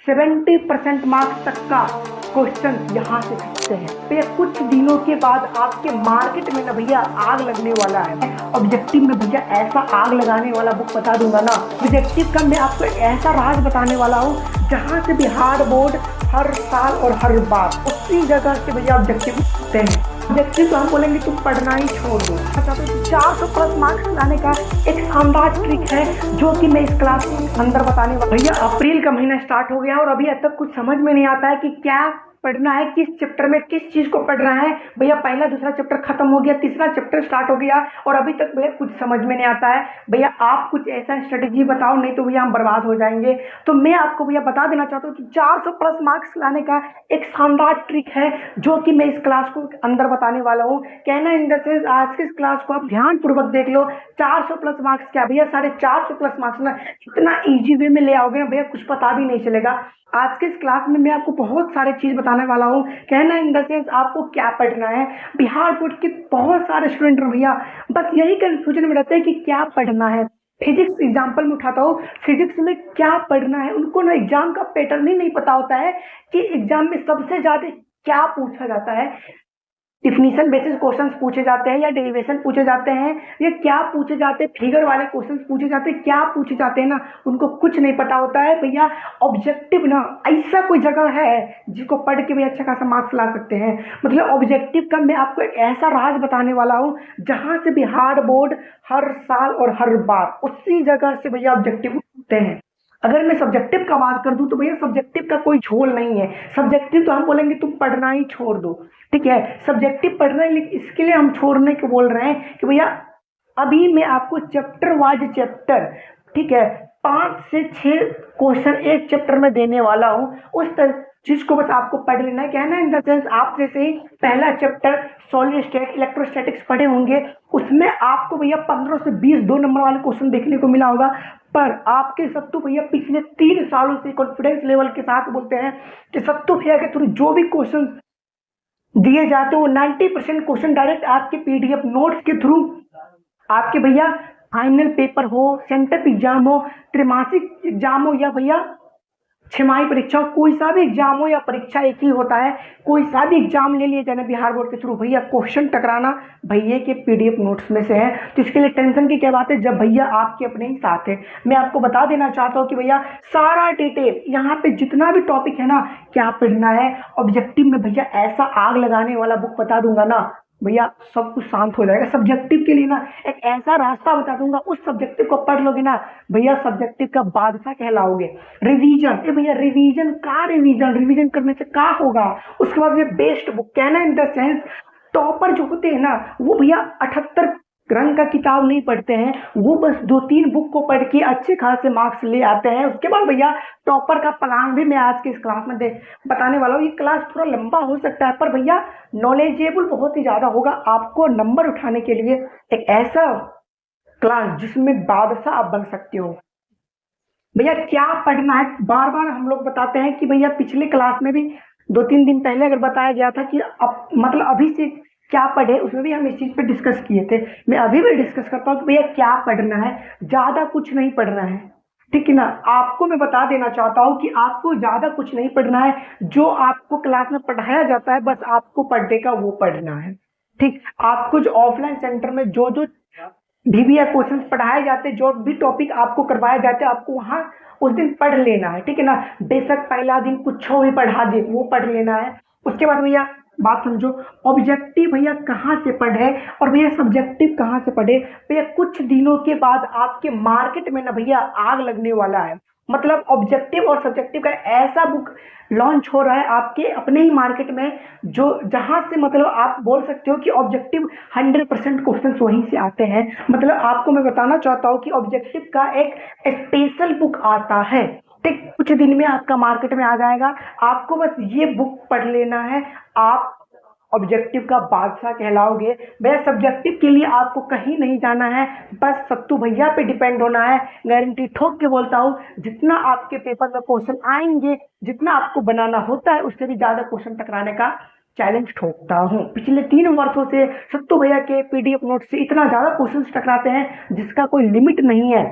70% marks तक का question यहाँ से पूछते हैं। भैया कुछ दिनों के बाद आपके मार्केट में ना भैया आग लगने वाला है। ऑब्जेक्टिव में भैया ऐसा आग लगाने वाला बुक बता दूंगा ना। ऑब्जेक्टिव का मैं आपको ऐसा राज बताने वाला हूँ जहाँ से बिहार बोर्ड हर साल और हर बार उसी जगह से भैया ऑब्जेक्टिव पूछते हैं। ऑब्जेक्टिव तो हम बोलेंगे तुम पढ़ना ही छोड़ दो। 400+ मार्क्स लाने का एक शानदार ट्रिक है जो कि मैं इस क्लास के अंदर बताने वाला। भैया अप्रैल का महीना स्टार्ट हो गया और अभी तक कुछ समझ में नहीं आता है कि क्या पढ़ना है, किस चैप्टर में किस चीज को पढ़ना है। भैया पहला दूसरा चैप्टर खत्म हो गया, तीसरा चैप्टर स्टार्ट हो गया और अभी तक भैया कुछ समझ में नहीं आता है। भैया आप कुछ ऐसा स्ट्रेटेजी बताओ, नहीं तो भैया हम बर्बाद हो जाएंगे। तो मैं आपको भैया बता देना चाहता हूँ कि 400+ मार्क्स लाने का एक शानदार ट्रिक है जो कि मैं इस क्लास को अंदर बताने वाला हूँ। कहना इन द सेंस आज की इस क्लास को आप ध्यान पूर्वक देख लो। 400+ मार्क्स क्या भैया 450+ मार्क्स ना इतना ईजी वे में ले आओगे ना भैया कुछ पता भी नहीं चलेगा। आज के इस क्लास में मैं आपको बहुत सारे चीज बताने वाला हूँ। कहना इन द सेंस आपको क्या पढ़ना है। बिहार बोर्ड के बहुत सारे स्टूडेंट हैं भैया बस यही कंफ्यूजन में रहते हैं कि क्या पढ़ना है। फिजिक्स एग्जाम्पल में उठाता हूँ, फिजिक्स में क्या पढ़ना है। उनको ना एग्जाम का पैटर्न ही नहीं पता होता है कि एग्जाम में सबसे ज्यादा क्या पूछा जाता है। डिफिनीशन बेसिस क्वेश्चंस पूछे जाते हैं या डेरिवेशन पूछे जाते हैं या क्या पूछे जाते हैं, फिगर वाले क्वेश्चंस पूछे जाते हैं, क्या पूछे जाते हैं ना उनको कुछ नहीं पता होता है। भैया ऑब्जेक्टिव ना ऐसा कोई जगह है जिसको पढ़ के भी अच्छा खासा मार्क्स ला सकते हैं। मतलब ऑब्जेक्टिव का मैं आपको एक ऐसा राज बताने वाला हूँ जहां से बिहार बोर्ड हर साल और हर बार उसी जगह से भैया ऑब्जेक्टिव पूछते हैं। अगर मैं सब्जेक्टिव का बात कर दूं तो भैया सब्जेक्टिव का कोई झोल नहीं है। सब्जेक्टिव तो हम बोलेंगे तुम पढ़ना ही छोड़ दो, ठीक है। सब्जेक्टिव पढ़ना है लेकिन इसके लिए हम छोड़ने को बोल रहे हैं कि भैया अभी मैं आपको चैप्टर वाइज चैप्टर, ठीक है, 5 से 6 क्वेश्चन एक चैप्टर में देने वाला हूँ। उस चीज को बस आपको पढ़ लेना है। कहना इन द सेंस आप जैसे ही पहला चैप्टर सॉलिड स्टेट इलेक्ट्रोस्टैटिक्स पढ़े होंगे उसमें आपको भैया 15 से 20 2 नंबर वाले क्वेश्चन देखने को मिला होगा। पर आपके सत्तू भैया पिछले 3 सालों से कॉन्फिडेंस लेवल के साथ बोलते हैं कि सत्तू भैया के थ्रू जो भी क्वेश्चन दिए जाते हैं वो 90% क्वेश्चन डायरेक्ट आपके पीडीएफ नोट्स के थ्रू आपके भैया फाइनल पेपर हो, सेंटर एग्जाम हो, त्रैमासिक एग्जाम हो या भैया छमाही परीक्षा हो, कोई सा भी एग्जाम हो या परीक्षा एक ही होता है, कोई सा भी एग्जाम ले लिया जाए बिहार बोर्ड के थ्रू भैया क्वेश्चन टकराना भैया के पीडीएफ नोट्स में से है। तो इसके लिए टेंशन की क्या बात है जब भैया आपके अपने ही साथ है। मैं आपको बता देना चाहता हूँ कि भैया सारा डिटेल यहाँ पे जितना भी टॉपिक है ना क्या पढ़ना है। ऑब्जेक्टिव में भैया ऐसा आग लगाने वाला बुक बता दूंगा ना भैया सब कुछ शांत हो जाएगा। सब्जेक्टिव के लिए ना एक ऐसा रास्ता बता दूंगा, उस सब्जेक्टिव को पढ़ लोगे ना भैया सब्जेक्टिव का बादशाह कहलाओगे। रिवीजन भैया रिवीजन करने से क्या होगा। उसके बाद ये बेस्ट बुक कहना इन द सेंस टॉपर जो होते हैं ना वो भैया 78 रंग का किताब नहीं पढ़ते हैं, वो बस 2-3 बुक को पढ़ के अच्छे खासे मार्क्स ले आते हैं। उसके बाद भैया टॉपर का प्लान भी मैं आज के इस क्लास में बताने वाला हूँ। ये क्लास थोड़ा लंबा हो सकता है पर भैया नॉलेजेबल बहुत ही ज्यादा होगा। आपको नंबर उठाने के लिए एक ऐसा क्लास जिसमें बादशाह आप बन सकते हो। भैया क्या पढ़ना है बार बार हम लोग बताते हैं कि भैया पिछले क्लास में भी 2-3 दिन पहले अगर बताया गया था कि अब मतलब अभी से क्या पढ़े उसमें भी हम इस चीज पे डिस्कस किए थे। मैं अभी भी डिस्कस करता हूँ कि भैया क्या पढ़ना है, ज्यादा कुछ नहीं पढ़ना है, ठीक है ना। आपको मैं बता देना चाहता हूँ कि आपको ज्यादा कुछ नहीं पढ़ना है, जो आपको क्लास में पढ़ाया जाता है बस आपको पढ़ने का वो पढ़ना है, ठीक। आपको जो ऑफलाइन सेंटर में जो डीबीआर क्वेश्चन पढ़ाए जाते हैं, जो भी टॉपिक आपको करवाए जाते हैं आपको वहां उस दिन पढ़ लेना है, ठीक है ना। बेशक पहला दिन कुछ भी पढ़ा दे वो पढ़ लेना है। उसके बाद भैया बात समझो ऑब्जेक्टिव भैया कहाँ से पढ़े और भैया सब्जेक्टिव कहाँ से पढ़े। भैया कुछ दिनों के बाद आपके मार्केट में ना भैया आग लगने वाला है। मतलब ऑब्जेक्टिव और सब्जेक्टिव का ऐसा बुक लॉन्च हो रहा है आपके अपने ही मार्केट में जो जहां से मतलब आप बोल सकते हो कि ऑब्जेक्टिव 100% क्वेश्चन वहीं से आते हैं। मतलब आपको मैं बताना चाहता हूँ कि ऑब्जेक्टिव का एक स्पेशल बुक आता है, ठीक, कुछ दिन में आपका मार्केट में आ जाएगा। आपको बस ये बुक पढ़ लेना है, आप ऑब्जेक्टिव का बादशाह कहलाओगे। भैया सब्जेक्टिव के लिए आपको कहीं नहीं जाना है, बस सत्तू भैया पे डिपेंड होना है। गारंटी ठोक के बोलता हूँ जितना आपके पेपर में क्वेश्चन आएंगे, जितना आपको बनाना होता है उससे भी ज्यादा क्वेश्चन टकराने का चैलेंज ठोकता हूँ। पिछले 3 वर्षों से सत्तू भैया के पीडीएफ नोट से इतना ज्यादा क्वेश्चन टकराते हैं जिसका कोई लिमिट नहीं है।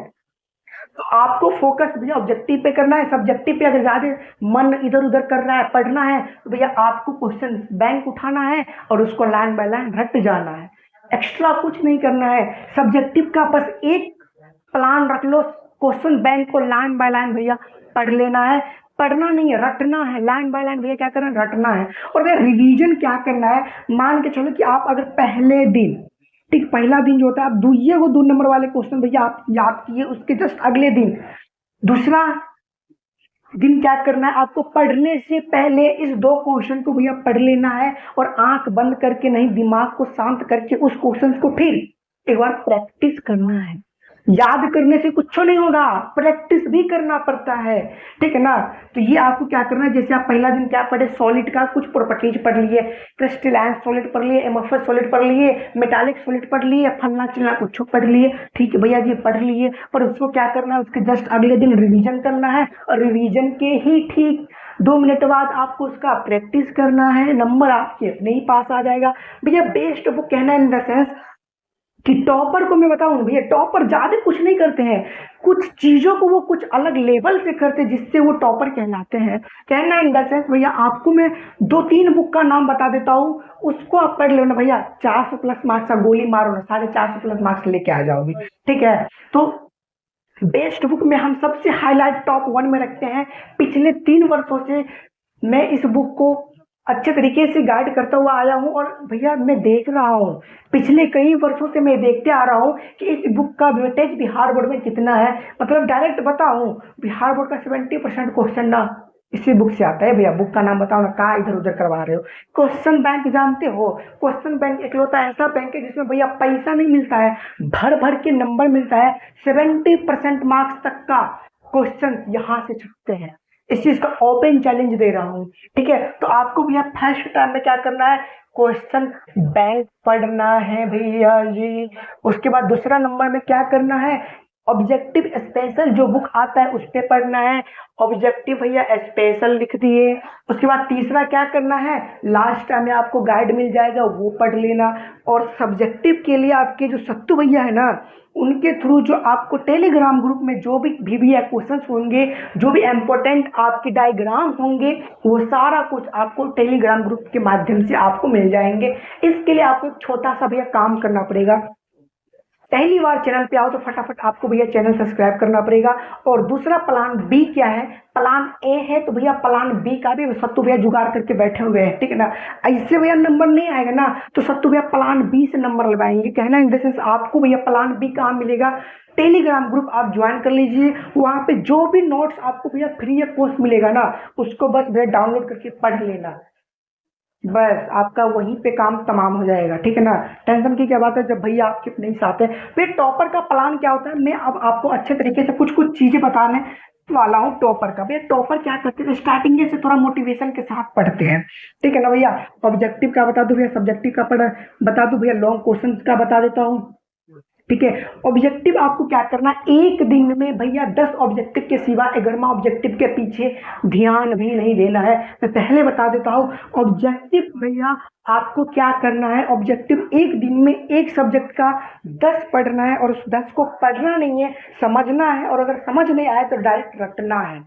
तो आपको फोकस भैया ऑब्जेक्टिव पे करना है। सब्जेक्टिव पे अगर ज्यादा मन इधर उधर कर रहा है, पढ़ना है, तो भैया आपको क्वेश्चन बैंक उठाना है और उसको लाइन बाय लाइन रट जाना है, एक्स्ट्रा कुछ नहीं करना है। सब्जेक्टिव का बस एक प्लान रख लो, क्वेश्चन बैंक को लाइन बाय लाइन भैया पढ़ लेना है। पढ़ना नहीं है, रटना है, लाइन बाय लाइन भैया क्या करना है, रटना है। और भैया रिवीजन क्या करना है, मान के चलो कि आप अगर पहले दिन, ठीक पहला दिन जो होता है आप दुइये को 2 नंबर वाले क्वेश्चन भैया आप याद किए, उसके जस्ट अगले दिन दूसरा दिन क्या करना है, आपको पढ़ने से पहले इस 2 क्वेश्चन को भैया पढ़ लेना है और आंख बंद करके नहीं, दिमाग को शांत करके उस क्वेश्चन को फिर एक बार प्रैक्टिस करना है। याद करने से कुछ नहीं होगा, प्रैक्टिस भी करना पड़ता है, ठीक है ना। तो ये आपको क्या करना है, जैसे आप पहला दिन क्या पढ़े, सॉलिड का कुछ प्रॉपर्टीज पढ़ लिए, क्रिस्टलाइन सॉलिड पढ़ लिए, एमोफस सॉलिड पढ़ लिए, मेटालिक सॉलिड पढ़ लिए, फलना चिलना कुछ पढ़ लिए, ठीक है भैया जी पढ़ लिए। पर उसको क्या करना है, उसके जस्ट अगले दिन रिवीजन करना है और रिवीजन के ही ठीक 2 मिनट बाद आपको उसका प्रैक्टिस करना है, नंबर आपके अपने ही पास आ जाएगा। भैया बेस्ट बुक कहना इन द सेंस कि टॉपर को मैं बताऊं भैया, टॉपर ज्यादा कुछ नहीं करते हैं, कुछ चीजों को वो कुछ अलग लेवल से करते हैं जिससे वो टॉपर कहलाते हैं। कहना इन द सेंस भैया आपको मैं 2-3 बुक का नाम बता देता हूँ, उसको आप पढ़ लो ना भैया, 400 प्लस मार्क्स का गोली मारो ना, 450 प्लस मार्क्स लेके आ जाओगे, ठीक है। तो बेस्ट बुक में हम सबसे हाईलाइट टॉप 1 में रखते हैं। पिछले 3 वर्षों से मैं इस बुक को अच्छे तरीके से गाइड करता हुआ आया हूँ और भैया मैं देख रहा हूँ, पिछले कई वर्षों से मैं देखते आ रहा हूँ कि इस बुक का वेटेज बिहार बोर्ड में कितना है। मतलब डायरेक्ट बताऊँ, बिहार बोर्ड का 70% क्वेश्चन ना इसी बुक से आता है। भैया बुक का नाम बताओ ना, कहाँ इधर उधर करवा रहे हो। क्वेश्चन बैंक जानते हो, क्वेश्चन बैंक इकलौता ऐसा बैंक है जिसमें भैया पैसा नहीं मिलता है, भर भर के नंबर मिलता है। 70% मार्क्स तक का क्वेश्चन यहाँ से छूटते हैं। इस चीज का ओपन चैलेंज दे रहा हूँ, ठीक है। तो आपको भैया फर्स्ट टाइम में क्या करना है, क्वेश्चन बैंक पढ़ना है भैया जी। उसके बाद दूसरा नंबर में क्या करना है, ऑब्जेक्टिव स्पेशल जो बुक आता है उस पे पढ़ना है, ऑब्जेक्टिव भैया स्पेशल लिख दिए। उसके बाद तीसरा क्या करना है, लास्ट टाइम में आपको गाइड मिल जाएगा वो पढ़ लेना। और सब्जेक्टिव के लिए आपके जो सत्तू भैया है ना, उनके थ्रू जो आपको टेलीग्राम ग्रुप में जो भी VBA क्वेश्चंस होंगे, जो भी इम्पोर्टेंट आपके डायग्राम होंगे, वो सारा कुछ आपको टेलीग्राम ग्रुप के माध्यम से आपको मिल जाएंगे। इसके लिए आपको एक छोटा सा भैया काम करना पड़ेगा, पहली बार चैनल पे आओ तो फटाफट आपको भैया चैनल सब्सक्राइब करना पड़ेगा। और दूसरा प्लान बी क्या है, प्लान ए है तो भैया प्लान बी का भी सत्तू भैया जुगाड़ करके बैठे हुए हैं, ठीक है ना। ऐसे भैया नंबर नहीं आएगा ना तो सत्तू भैया प्लान बी से नंबर लगवाएंगे। कहना इन द सेंस आपको भैया प्लान बी कहाँ मिलेगा, टेलीग्राम ग्रुप आप ज्वाइन कर लीजिए, वहां पे जो भी नोट्स आपको भैया फ्री ऑफ कॉस्ट मिलेगा ना, उसको बस भैया डाउनलोड करके पढ़ लेना, बस आपका वहीं पे काम तमाम हो जाएगा, ठीक है ना। टेंशन की क्या बात है जब भैया आपके नहीं साथ है। फिर टॉपर का प्लान क्या होता है, मैं अब आपको अच्छे तरीके से कुछ कुछ चीजें बताने वाला हूँ टॉपर का। भैया टॉपर क्या करते हैं, स्टार्टिंग से थोड़ा मोटिवेशन के साथ पढ़ते हैं, ठीक है ना भैया। ऑब्जेक्टिव का बता दूं भैया, सब्जेक्टिव का बता दूं भैया, लॉन्ग क्वेश्चन का बता देता हूँ, ठीक है। ऑब्जेक्टिव आपको क्या करना है, एक दिन में भैया 10 ऑब्जेक्टिव के सिवा 11वां ऑब्जेक्टिव के पीछे ध्यान भी नहीं देना है। मैं पहले बता देता हूँ ऑब्जेक्टिव भैया आपको क्या करना है, ऑब्जेक्टिव एक दिन में एक सब्जेक्ट का 10 पढ़ना है और उस 10 को पढ़ना नहीं है, समझना है। और अगर समझ नहीं आए तो डायरेक्ट रटना है,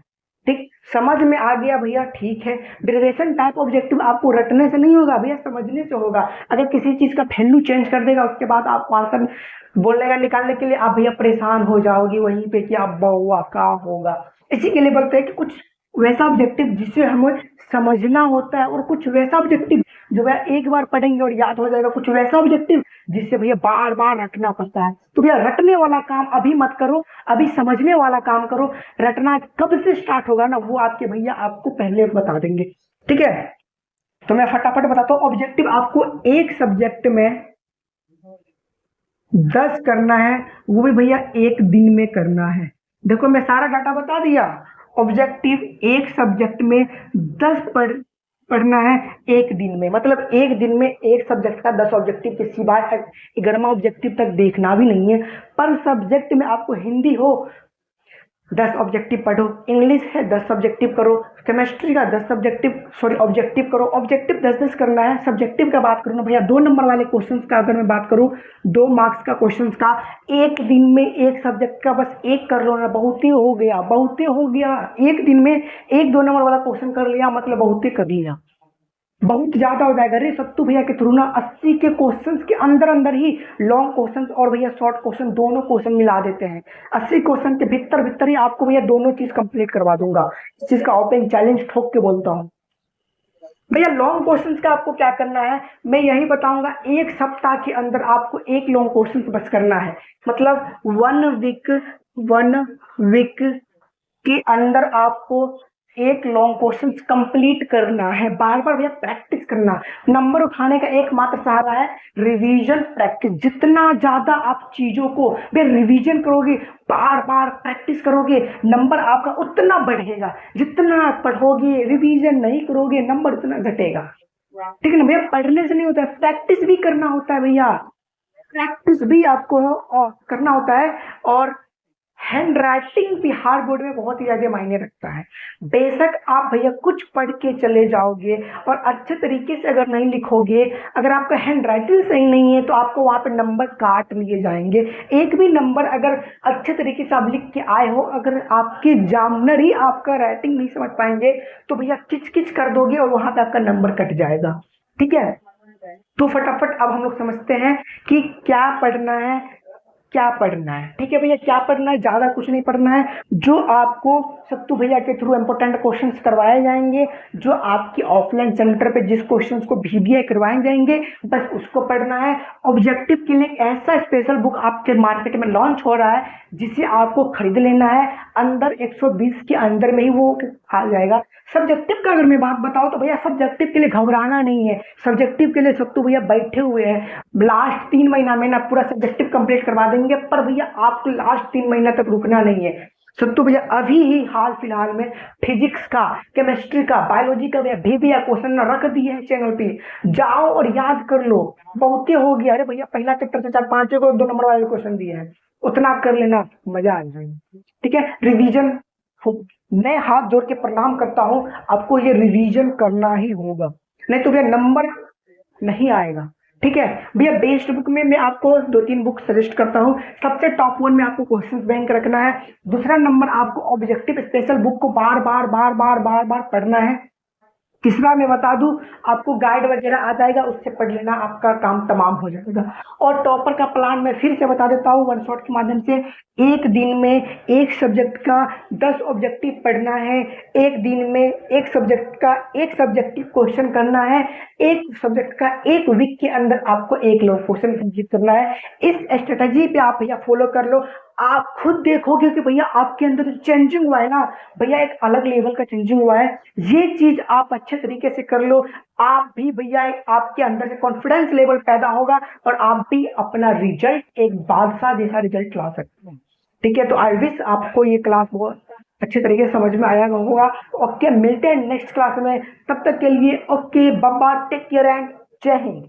ठीक। समझ में आ गया भैया, ठीक है। डेरिवेशन टाइप ऑब्जेक्टिव आपको रटने से नहीं होगा भैया, समझने से होगा। अगर किसी चीज का वैल्यू चेंज कर देगा उसके बाद आपको आंसर बोलने का निकालने के लिए आप भैया परेशान हो जाओगी वहीं पे कि अब बहुआ क्या होगा। इसी के लिए बोलते हैं कि कुछ वैसा ऑब्जेक्टिव जिसे हमें समझना होता है और कुछ वैसा ऑब्जेक्टिव जो भैया एक बार पढ़ेंगे और याद हो जाएगा, कुछ वैसा ऑब्जेक्टिव जिससे भैया बार बार रटना पड़ता है। तो भैया रटने वाला काम अभी मत करो, अभी समझने वाला काम करो। रटना कब से स्टार्ट होगा ना वो आपके भैया आपको पहले बता देंगे, ठीक है। तो मैं फटाफट बताता हूँ, ऑब्जेक्टिव आपको एक सब्जेक्ट में 10 करना है, वो भी भैया एक दिन में करना है। देखो मैं सारा डाटा बता दिया। ऑब्जेक्टिव एक सब्जेक्ट में 10 पढ़ना है एक दिन में, मतलब एक दिन में एक सब्जेक्ट का 10 ऑब्जेक्टिव के सिवाय 11वां ऑब्जेक्टिव तक देखना भी नहीं है। पर सब्जेक्ट में आपको हिंदी हो, 10 ऑब्जेक्टिव पढ़ो, इंग्लिश है 10 ऑब्जेक्टिव करो, केमिस्ट्री का 10 ऑब्जेक्टिव करो। ऑब्जेक्टिव 10-10 करना है। सब्जेक्टिव का बात करूँ ना भैया, 2 नंबर वाले क्वेश्चंस का अगर मैं बात करूँ, 2 मार्क्स का क्वेश्चंस का, एक दिन में एक सब्जेक्ट का बस एक कर लो ना, बहुत ही हो गया, बहुत ही हो गया। एक दिन में 1-2 नंबर वाला क्वेश्चन कर लिया मतलब बहुत ही कर लिया, बहुत ज्यादा हो जाएगा। अरे सत्तू भैया के थ्रू ना 80 के क्वेश्चंस के अंदर अंदर ही लॉन्ग क्वेश्चंस और भैया शॉर्ट क्वेश्चन दोनों क्वेश्चन मिला देते हैं। 80 क्वेश्चन के भीतर भीतर ही आपको भैया दोनों चीज कंप्लीट करवा दूंगा। इस चीज का ओपन चैलेंज ठोक के बोलता हूँ भैया। लॉन्ग क्वेश्चंस का आपको क्या करना है मैं यही बताऊंगा। एक सप्ताह के अंदर आपको एक लॉन्ग क्वेश्चन बस करना है, मतलब 1 वीक के अंदर आपको एक लॉन्ग क्वेश्चन कंप्लीट करना है। बार बार भैया प्रैक्टिस करना। नंबर उठाने का एकमात्र सहारा है रिवीजन, प्रैक्टिस। जितना ज्यादा आप चीजों को भैया रिवीजन करोगे, बार बार प्रैक्टिस करोगे, नंबर आपका उतना बढ़ेगा। जितना पढ़ोगे, रिवीजन नहीं करोगे, नंबर उतना घटेगा। ठीक है ना भैया, पढ़ने से नहीं होता है, प्रैक्टिस भी करना होता है भैया, प्रैक्टिस भी आपको करना होता है। और हैंड राइटिंग बिहार बोर्ड में बहुत ही ज्यादा मायने रखता है। बेशक आप भैया कुछ पढ़ के चले जाओगे और अच्छे तरीके से अगर नहीं लिखोगे, अगर आपका हैंड राइटिंग सही नहीं है तो आपको वहां पे नंबर काट लिए जाएंगे। एक भी नंबर अगर अच्छे तरीके से आप लिख के आए हो, अगर आपके एग्जामिनर ही आपका राइटिंग नहीं समझ पाएंगे तो भैया किच किच कर दोगे और वहां पे आपका नंबर कट जाएगा। ठीक है, तो फटाफट अब हम लोग समझते हैं कि क्या पढ़ना है, क्या पढ़ना है। ठीक है भैया, क्या पढ़ना है, ज्यादा कुछ नहीं पढ़ना है। जो आपको सत्तू भैया के थ्रू इंपॉर्टेंट क्वेश्चंस करवाए जाएंगे, जो आपकी ऑफलाइन सेंटर पे जिस क्वेश्चंस को VBI करवाए जाएंगे, बस उसको पढ़ना है। ऑब्जेक्टिव के लिए एक ऐसा स्पेशल बुक आपके मार्केट में लॉन्च हो रहा है जिसे आपको खरीद लेना है। अंदर 120 के अंदर में ही वो आ जाएगा। सब्जेक्टिव का अगर मैं बात बताऊं तो भैया सब्जेक्टिव के लिए घबराना नहीं है। सब्जेक्टिव के लिए सत्तू भैया बैठे हुए हैं। लास्ट 3 महीना में ना पूरा सब्जेक्टिव कंप्लीट करवा देंगे, पर भैया आपको लास्ट 3 महीना तक रुकना नहीं है। सत्तू भैया अभी ही हाल फिलहाल में फिजिक्स का, केमिस्ट्री का, बायोलॉजी का भैया VBI क्वेश्चन रख दिए हैं चैनल पे, जाओ और याद कर लो। बहुत ही हो गया। अरे भैया पहला चैप्टर से 4-5 को 2 नंबर वाले क्वेश्चन दिए हैं, उतना कर लेना, मजा आ जाएगा। ठीक है, रिवीजन मैं हाथ जोड़ के प्रणाम करता हूं, आपको ये रिवीजन करना ही होगा, नहीं तो भैया नंबर नहीं आएगा। ठीक है भैया, बेस्ड बुक में मैं आपको 2-3 बुक सजेस्ट करता हूँ। सबसे टॉप 1 में आपको क्वेश्चन बैंक रखना है। दूसरा नंबर आपको ऑब्जेक्टिव स्पेशल बुक को बार बार बार बार बार बार पढ़ना है। तीसरा मैं बता दूं, आपको गाइड वगैरह आ जाएगा, उससे पढ़ लेना, आपका काम तमाम हो जाएगा। और टॉपर का प्लान मैं फिर से बता देता हूँ वन शॉट के माध्यम से। एक दिन में एक सब्जेक्ट का 10 ऑब्जेक्टिव पढ़ना है। एक दिन में एक सब्जेक्ट का एक सब्जेक्टिव क्वेश्चन करना है। एक सब्जेक्ट का 1 वीक के अंदर आपको एक लॉन्ग क्वेश्चन कंप्लीट करना है। इस स्ट्रेटजी पे आप भैया फॉलो कर लो, आप खुद देखोगे कि भैया आपके अंदर चेंजिंग हुआ है ना भैया, एक अलग लेवल का चेंजिंग हुआ है। ये चीज आप अच्छे तरीके से कर लो, आप भी भैया आपके अंदर से कॉन्फिडेंस लेवल पैदा होगा और आप भी अपना रिजल्ट एक बादशाह जैसा रिजल्ट ला सकते हैं। ठीक है, तो आई विश आपको ये क्लास बहुत अच्छे तरीके से समझ में आया होगा। ओके, मिलते हैं नेक्स्ट क्लास में, तब तक के लिए ओके बाबा, टेक केयर एंड जय हिंद।